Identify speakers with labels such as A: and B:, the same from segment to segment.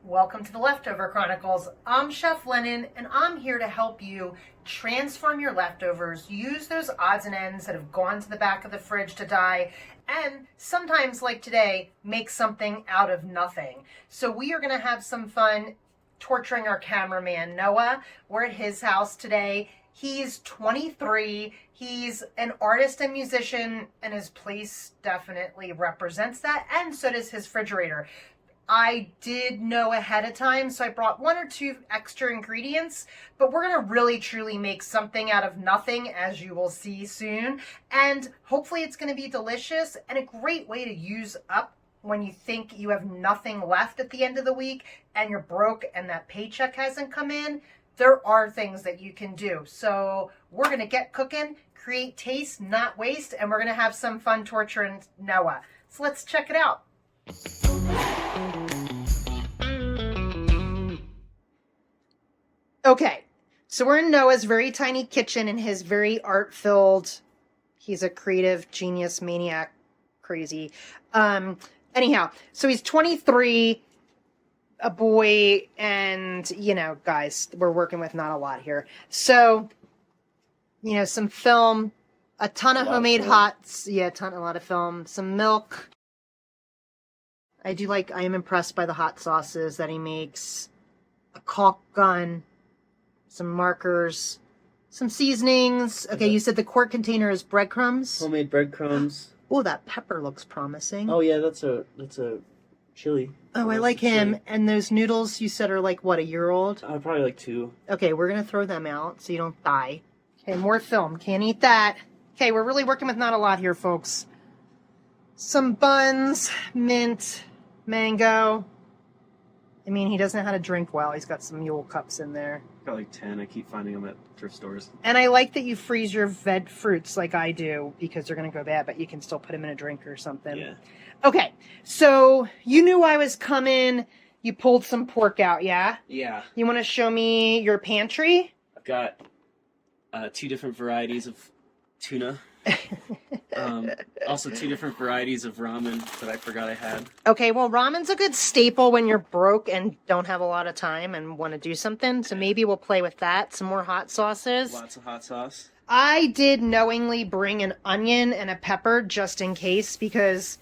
A: Welcome to the Leftover Chronicles. I'm Chef Lennon, and I'm here to help you transform your leftovers, use those odds and ends that have gone to the back of the fridge to die, and sometimes, like today, make something out of nothing. So we are going to have some fun torturing our cameraman, Noah. We're at his house today. He's 23. He's an artist and musician, and his place definitely represents that, and so does his refrigerator. I did know ahead of time, so I brought one or two extra ingredients, but we're going to really truly make something out of nothing, as you will see soon. And hopefully it's going to be delicious and a great way to use up when you think you have nothing left at the end of the week and you're broke and that paycheck hasn't come in. There are things that you can do. So we're going to get cooking, create taste, not waste, and we're going to have some fun torturing Noah. So let's check it out. Okay, so we're in Noah's very tiny kitchen in his very art-filled, he's a creative genius, maniac, crazy. Anyhow, so he's 23, a boy, and, guys, we're working with not a lot here. So, some film, a ton of homemade hots, a lot of film, some milk. I am impressed by the hot sauces that he makes, a caulk gun, some markers, some seasonings. Okay, you said the quart container is breadcrumbs?
B: Homemade breadcrumbs.
A: Oh, that pepper looks promising.
B: Oh yeah, that's a chili.
A: Oh, I like him. Chili. And those noodles you said are like, what, a year old?
B: Probably like 2.
A: Okay, we're going to throw them out so you don't die. Okay, more film. Can't eat that. Okay, we're really working with not a lot here, folks. Some buns, mint, mango. I mean, he doesn't know how to drink well. He's got some mule cups in there.
B: Got like 10. I keep finding them at thrift stores.
A: And I like that you freeze your veg fruits like I do because they're going to go bad, but you can still put them in a drink or something.
B: Yeah.
A: Okay, so you knew I was coming. You pulled some pork out, yeah?
B: Yeah.
A: You want to show me your pantry?
B: I've got 2 different varieties of tuna. Also 2 different varieties of ramen that I forgot I had.
A: Okay, well, ramen's a good staple when you're broke and don't have a lot of time and want to do something. So maybe we'll play with that. Some more hot sauces.
B: Lots of hot sauce.
A: I did knowingly bring an onion and a pepper just in case because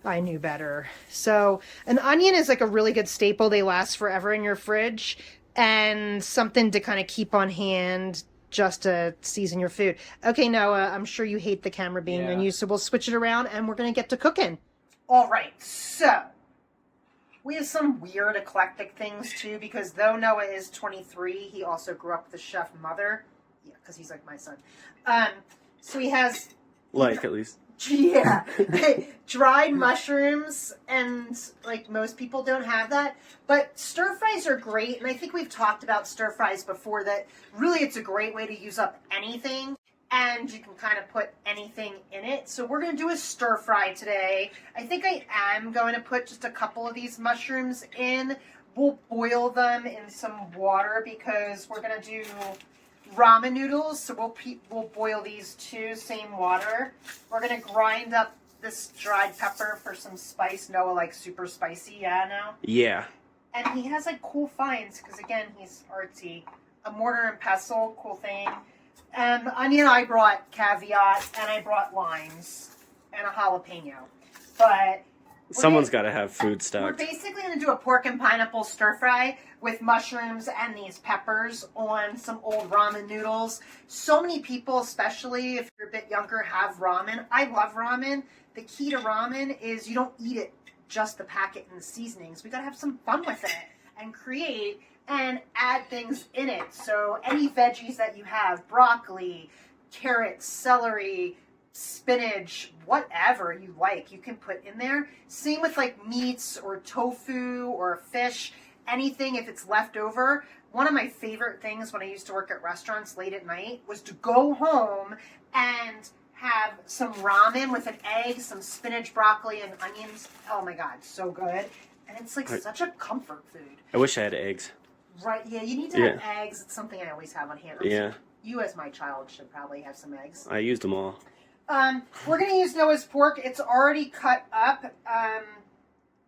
A: I knew better. So an onion is like a really good staple. They last forever in your fridge and something to kind of keep on hand just to season your food. Okay, Noah, I'm sure you hate the camera being on you, so we'll switch it around and we're going to get to cooking. All right, so we have some weird eclectic things too, because though Noah is 23, he also grew up with a chef mother. Yeah, because he's like my son. So he has...
B: at least.
A: Yeah, dried mushrooms, and like most people don't have that. But stir fries are great, and I think we've talked about stir fries before, that really it's a great way to use up anything, and you can kind of put anything in it. So we're going to do a stir fry today. I think I am going to put just a couple of these mushrooms in. We'll boil them in some water because we're going to do ramen noodles, so we'll boil these too, same water. We're going to grind up this dried pepper for some spice. Noah likes super spicy, yeah, now?
B: Yeah.
A: And he has like cool finds, because again, he's artsy. A mortar and pestle, cool thing. And onion, I brought caveat, and I brought limes, and a jalapeno. But
B: someone's got to have food stocked.
A: We're basically going to do a pork and pineapple stir fry with mushrooms and these peppers on some old ramen noodles. So many people, especially if you're a bit younger, have ramen. I love ramen. The key to ramen is you don't eat it just the packet and the seasonings. We got to have some fun with it and create and add things in it. So any veggies that you have, broccoli, carrots, celery, spinach, whatever you like, you can put in there. Same with like meats or tofu or fish, anything if it's left over. One of my favorite things when I used to work at restaurants late at night was to go home and have some ramen with an egg, some spinach, broccoli, and onions. Oh my God, so good. And it's like such a comfort food.
B: I wish I had eggs.
A: Right, yeah, you need to have eggs. It's something I always have on hand.
B: Yeah.
A: You as my child should probably have some eggs.
B: I used them all.
A: We're going to use Noah's pork. It's already cut up.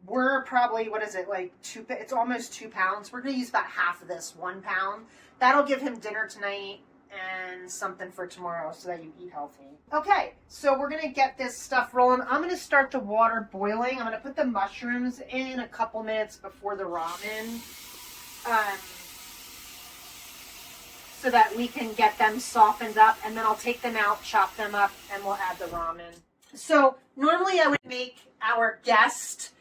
A: We're probably, what is it, like it's almost 2 pounds. We're going to use about half of this, 1 pound. That'll give him dinner tonight and something for tomorrow so that you eat healthy. Okay, so we're going to get this stuff rolling. I'm going to start the water boiling. I'm going to put the mushrooms in a couple minutes before the ramen. So that we can get them softened up, and then I'll take them out, chop them up, and we'll add the ramen. So normally I would make our guest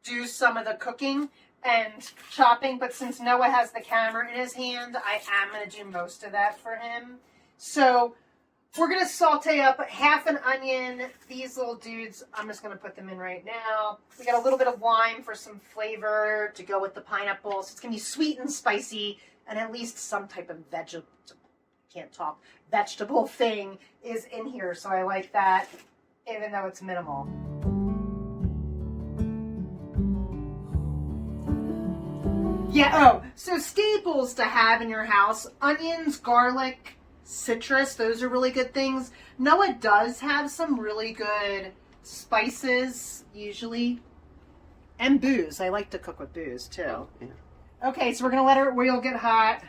A: do some of the cooking and chopping, but since Noah has the camera in his hand, I am going to do most of that for him. So we're going to saute up half an onion. These little dudes, I'm just going to put them in right now. We got a little bit of lime for some flavor to go with the pineapple. So it's going to be sweet and spicy, and at least some type of vegetable thing is in here. So I like that, even though it's minimal. Yeah, so staples to have in your house: onions, garlic, citrus. Those are really good things. Noah does have some really good spices, usually. And booze. I like to cook with booze, too.
B: Oh, yeah.
A: Okay, so we're going to let our oil get hot.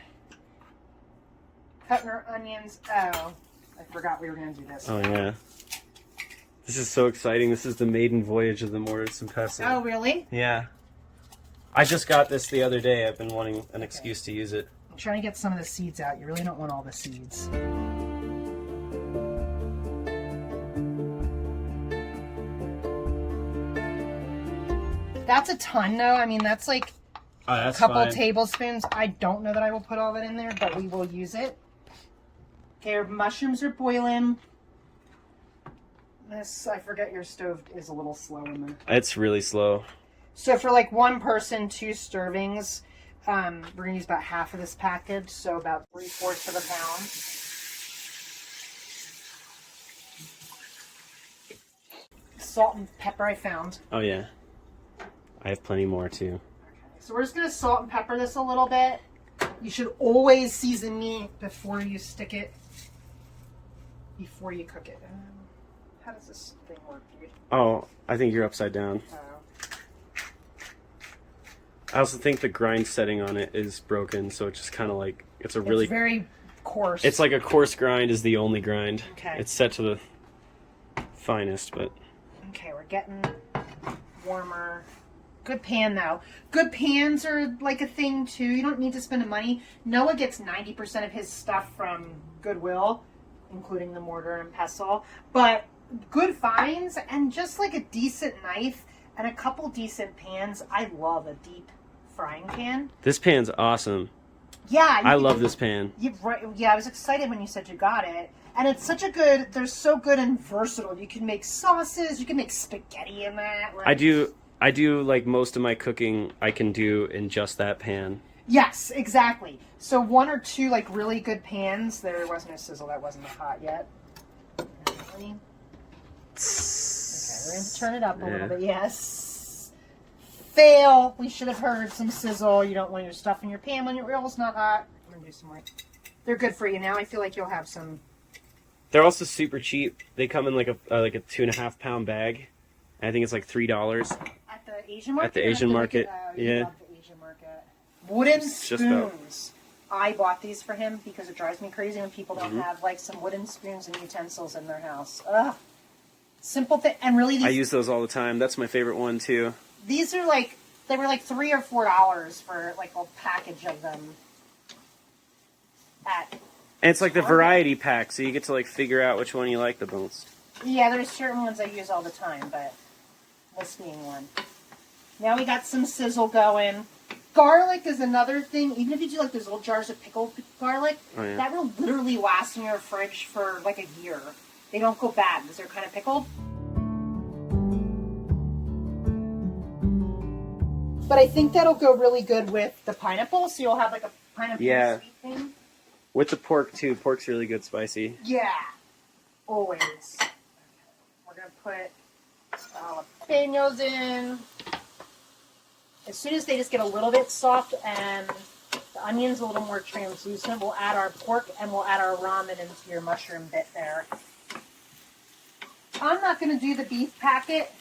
A: Cutting our onions. Oh, I forgot we were going to do this.
B: Oh, yeah. This is so exciting. This is the maiden voyage of the mortise and pestle.
A: Oh, really?
B: Yeah. I just got this the other day. I've been wanting an excuse to use it.
A: I'm trying to get some of the seeds out. You really don't want all the seeds. That's a ton, though. I mean, that's like a couple tablespoons. I don't know that I will put all that in there, but we will use it. Okay, our mushrooms are boiling. This, I forget your stove is a little slow in there.
B: It's really slow.
A: So for like one person, 2 servings, we're going to use about half of this package, so about 3/4 of a pound. Salt and pepper I found.
B: Oh, yeah. I have plenty more, too.
A: Okay, so we're just going to salt and pepper this a little bit. You should always season meat before you stick it, before you cook it. How does this thing work, dude?
B: Oh, I think you're upside down. I also think the grind setting on it is broken, so it's just kind of like, it's very coarse. It's like a coarse grind is the only grind.
A: Okay.
B: It's set to the finest, but...
A: Okay, we're getting warmer. Good pan, though. Good pans are like a thing, too. You don't need to spend the money. Noah gets 90% of his stuff from Goodwill, including the mortar and pestle. But good finds and just like a decent knife and a couple decent pans. I love a deep frying pan.
B: This pan's awesome.
A: Yeah.
B: I love this pan.
A: Yeah, I was excited when you said you got it. And it's such a good, they're so good and versatile. You can make sauces, you can make spaghetti in that. Like,
B: I do like most of my cooking I can do in just that pan.
A: Yes, exactly. So 1 or 2 like really good pans. There was no sizzle, that wasn't hot yet. Okay, we're going to turn it up a little bit. Yes. Fail. We should have heard some sizzle. You don't want your stuff in your pan when your oil's not hot. I'm going to do some more. They're good for you now. I feel like you'll have some.
B: They're also super cheap. They come in like a 2.5 pound bag. I think it's like $3.
A: At the Asian market?
B: At the Asian market, yeah.
A: Love the Asian market. Wooden spoons. I bought these for him because it drives me crazy when people don't have like some wooden spoons and utensils in their house. Ugh. Simple thing, and really,
B: I use those all the time. That's my favorite one too.
A: These are like, they were like $3 or $4 for like a package of them.
B: And it's like the variety pack, so you get to like figure out which one you like the most.
A: Yeah, there's certain ones I use all the time, but this being one. Now we got some sizzle going. Garlic is another thing. Even if you do like those little jars of pickled garlic, that will literally last in your fridge for like a year. They don't go bad because they're kind of pickled. But I think that'll go really good with the pineapple, so you'll have like a pineapple sweet thing.
B: With the pork too. Pork's really good spicy.
A: Yeah. Always. Okay. We're going to put jalapenos in. As soon as they just get a little bit soft and the onion's a little more translucent, we'll add our pork and we'll add our ramen into your mushroom bit there. I'm not going to do the beef packet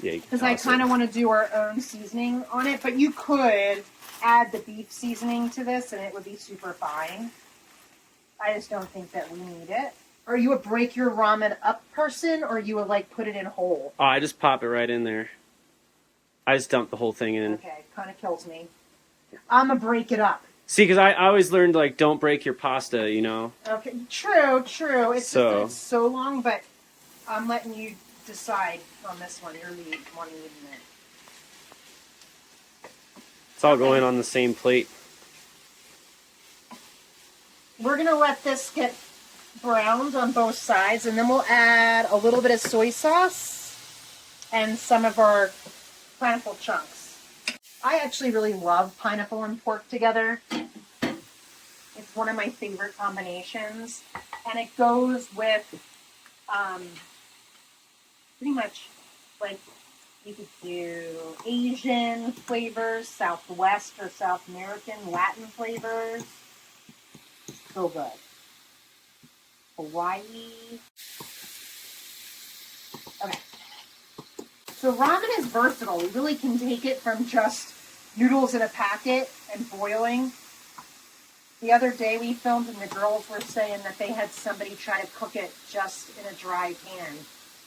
B: Yeah.
A: Because I kind of want to do our own seasoning on it, but you could add the beef seasoning to this and it would be super fine. I just don't think that we need it. Are you a break your ramen up person, or you would like put it in whole?
B: Oh, I just pop it right in there. I just dump the whole thing in.
A: Okay, kind of kills me. I'm a break it up.
B: See, because I always learned, like, don't break your pasta, you know?
A: Okay, true. It's just that it's so long, but I'm letting you decide on this one. You're wanting to eat it.
B: It's all going on the same plate.
A: We're going to let this get browned on both sides, and then we'll add a little bit of soy sauce and some of our pineapple chunks. I actually really love pineapple and pork together. It's one of my favorite combinations, and it goes with pretty much, like, you could do Asian flavors, Southwest or South American, Latin flavors. So good. Hawaii. Okay. So ramen is versatile. We really can take it from just noodles in a packet and boiling. The other day we filmed and the girls were saying that they had somebody try to cook it just in a dry pan.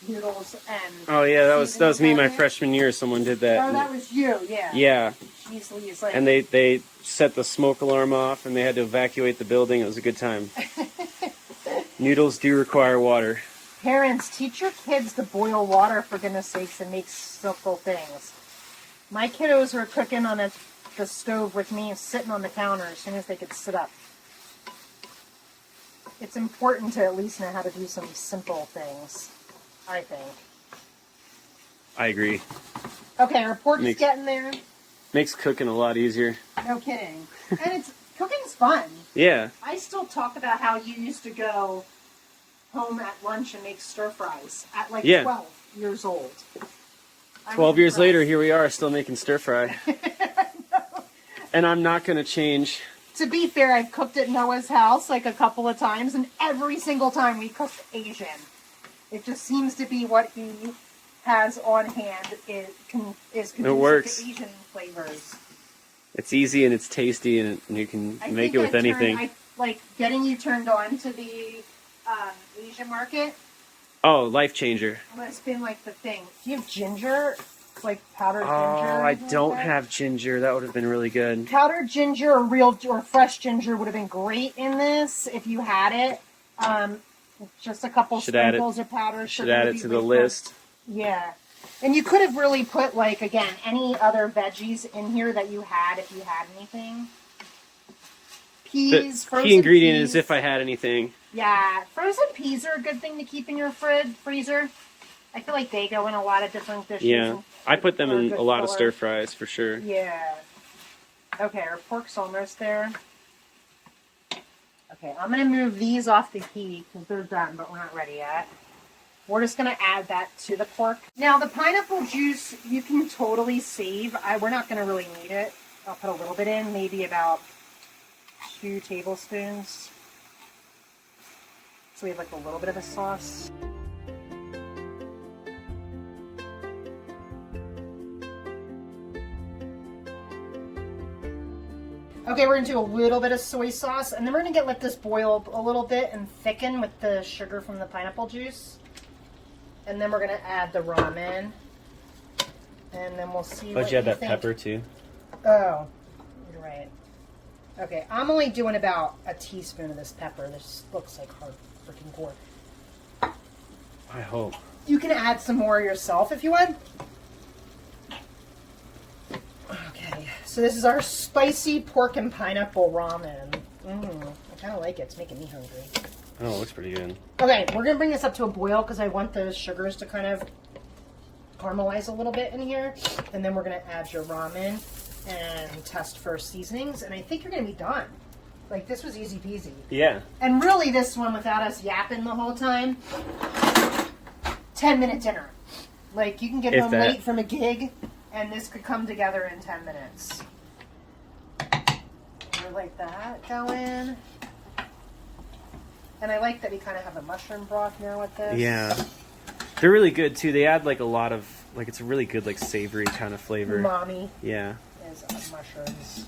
A: Noodles and...
B: Oh, yeah, that was me my freshman year. Someone did that.
A: Oh, that was you, yeah.
B: Yeah.
A: Jeez Louise, like...
B: And they set the smoke alarm off, and they had to evacuate the building. It was a good time. Noodles do require water.
A: Parents, teach your kids to boil water, for goodness sakes, and make simple things. My kiddos were cooking on the stove with me, sitting on the counter as soon as they could sit up. It's important to at least know how to do some simple things, I think.
B: I agree.
A: Okay, our pork's getting there.
B: Makes cooking a lot easier.
A: No kidding. And cooking's fun.
B: Yeah.
A: I still talk about how you used to go home at lunch and make stir fries at like 12 years old.
B: 12 years later, here we are still making stir fry. And I'm not going to change.
A: To be fair, I've cooked at Noah's house like a couple of times, and every single time we cooked Asian. It just seems to be what he has on hand is conducive to Asian flavors.
B: It's easy and it's tasty, and you can make it with anything.
A: I like getting you turned on to the Asian market.
B: Oh, life changer.
A: It's been like the thing. Do you have ginger? Like powdered ginger?
B: Oh, I don't have ginger. That would have been really good.
A: Powdered ginger or fresh ginger would have been great in this if you had it. Just a couple sprinkles of powder.
B: Should add it to the list.
A: Yeah. And you could have really put, like, again, any other veggies in here that you had if you had anything. Peas,
B: the key ingredient is if I had anything.
A: Yeah. Frozen peas are a good thing to keep in your freezer. I feel like they go in a lot of different dishes.
B: Yeah. I put them in a lot of stir fries, for sure.
A: Yeah. Okay, our pork's almost there. Okay, I'm going to move these off the heat because they're done, but we're not ready yet. We're just going to add that to the pork. Now, the pineapple juice, you can totally save. We're not going to really need it. I'll put a little bit in, maybe about 2 tablespoons. So we have like a little bit of a sauce. Okay, we're going to do a little bit of soy sauce, and then we're going to let this boil a little bit and thicken with the sugar from the pineapple juice. And then we're going to add the ramen. And then we'll see what you
B: add that
A: think.
B: pepper, too?
A: Oh, you're right. Okay, I'm only doing about a teaspoon of this pepper. This looks like hard freaking gore.
B: I hope.
A: You can add some more yourself if you want. Okay, so this is our spicy pork and pineapple ramen. I kind of like it. It's making me hungry.
B: Oh, it looks pretty good.
A: Okay, we're going to bring this up to a boil because I want those sugars to kind of caramelize a little bit in here. And then we're going to add your ramen and test for seasonings. And I think you're going to be done. Like, this was easy peasy.
B: Yeah.
A: And really, this one, without us yapping the whole time, 10-minute dinner. Like, you can get home late from a gig, and this could come together in 10 minutes. I like that going. And I like that we kind of have a mushroom broth here with this.
B: Yeah. They're really good, too. They add, like, a lot of Like, it's a really good, like, savory kind of flavor.
A: Umami.
B: Yeah.
A: Is mushrooms.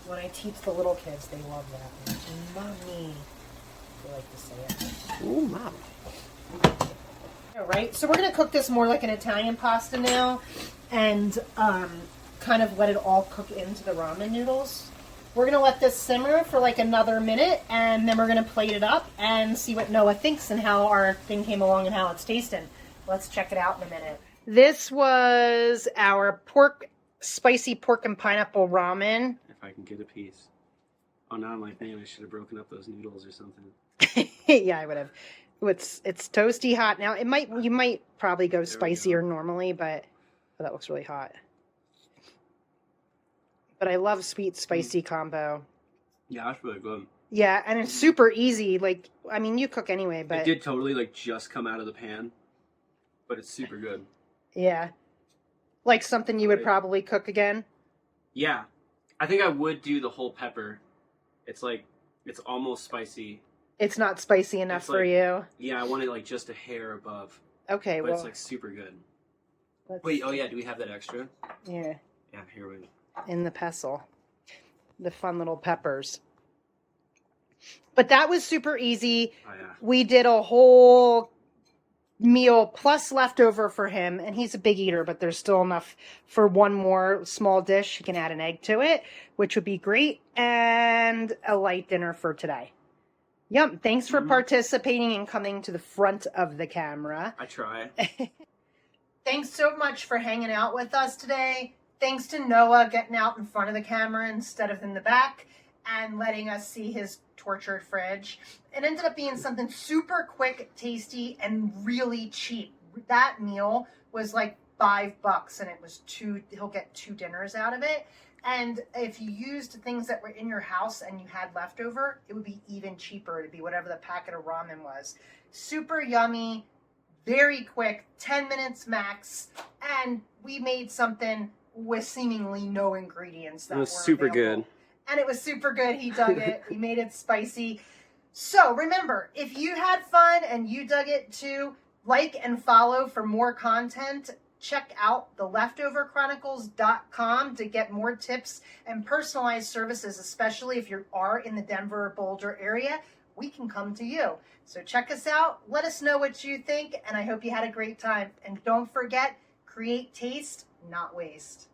A: When I teach the little kids, they love that. Umami. They like to say it.
B: Umami.
A: All right, so we're going to cook this more like an Italian pasta now, and kind of let it all cook into the ramen noodles. We're going to let this simmer for like another minute, and then we're going to plate it up and see what Noah thinks and how our thing came along and how it's tasting. Let's check it out in a minute. This was our spicy pork and pineapple ramen.
B: If I can get a piece. Oh, now I'm like, man, I should have broken up those noodles or something.
A: Yeah, I would have. It's toasty hot now. You might probably go spicier normally, but that looks really hot. But I love sweet spicy combo.
B: Yeah, that's really good.
A: Yeah, and it's super easy. Like, I mean, you cook anyway, but
B: it did totally like just come out of the pan, but it's super good.
A: Yeah, like something you would probably cook again.
B: Yeah, I think I would do the whole pepper. It's like it's almost spicy.
A: It's not spicy enough for you.
B: Yeah, I want it like just a hair above.
A: Okay,
B: but it's like super good. Wait, oh yeah, do we have that extra?
A: Yeah.
B: Yeah, here we go.
A: In the pestle. The fun little peppers. But that was super easy.
B: Oh yeah.
A: We did a whole meal plus leftover for him, and he's a big eater, but there's still enough for one more small dish. You can add an egg to it, which would be great, and a light dinner for today. Yum. Thanks for participating and coming to the front of the camera.
B: I try.
A: Thanks so much for hanging out with us today. Thanks to Noah getting out in front of the camera instead of in the back and letting us see his tortured fridge. It ended up being something super quick, tasty, and really cheap. That meal was like $5 and it was he'll get 2 dinners out of it. And if you used things that were in your house and you had leftover, it would be even cheaper. It'd be whatever the packet of ramen was. Super yummy, very quick, 10 minutes max. And we made something with seemingly no ingredients that were
B: super
A: available.
B: Good.
A: And it was super good. He dug it. We made it spicy. So remember, if you had fun and you dug it too, like and follow for more content. Check out theleftoverchronicles.com to get more tips and personalized services, especially if you are in the Denver or Boulder area. We can come to you. So check us out. Let us know what you think, and I hope you had a great time. And don't forget, create taste, not waste.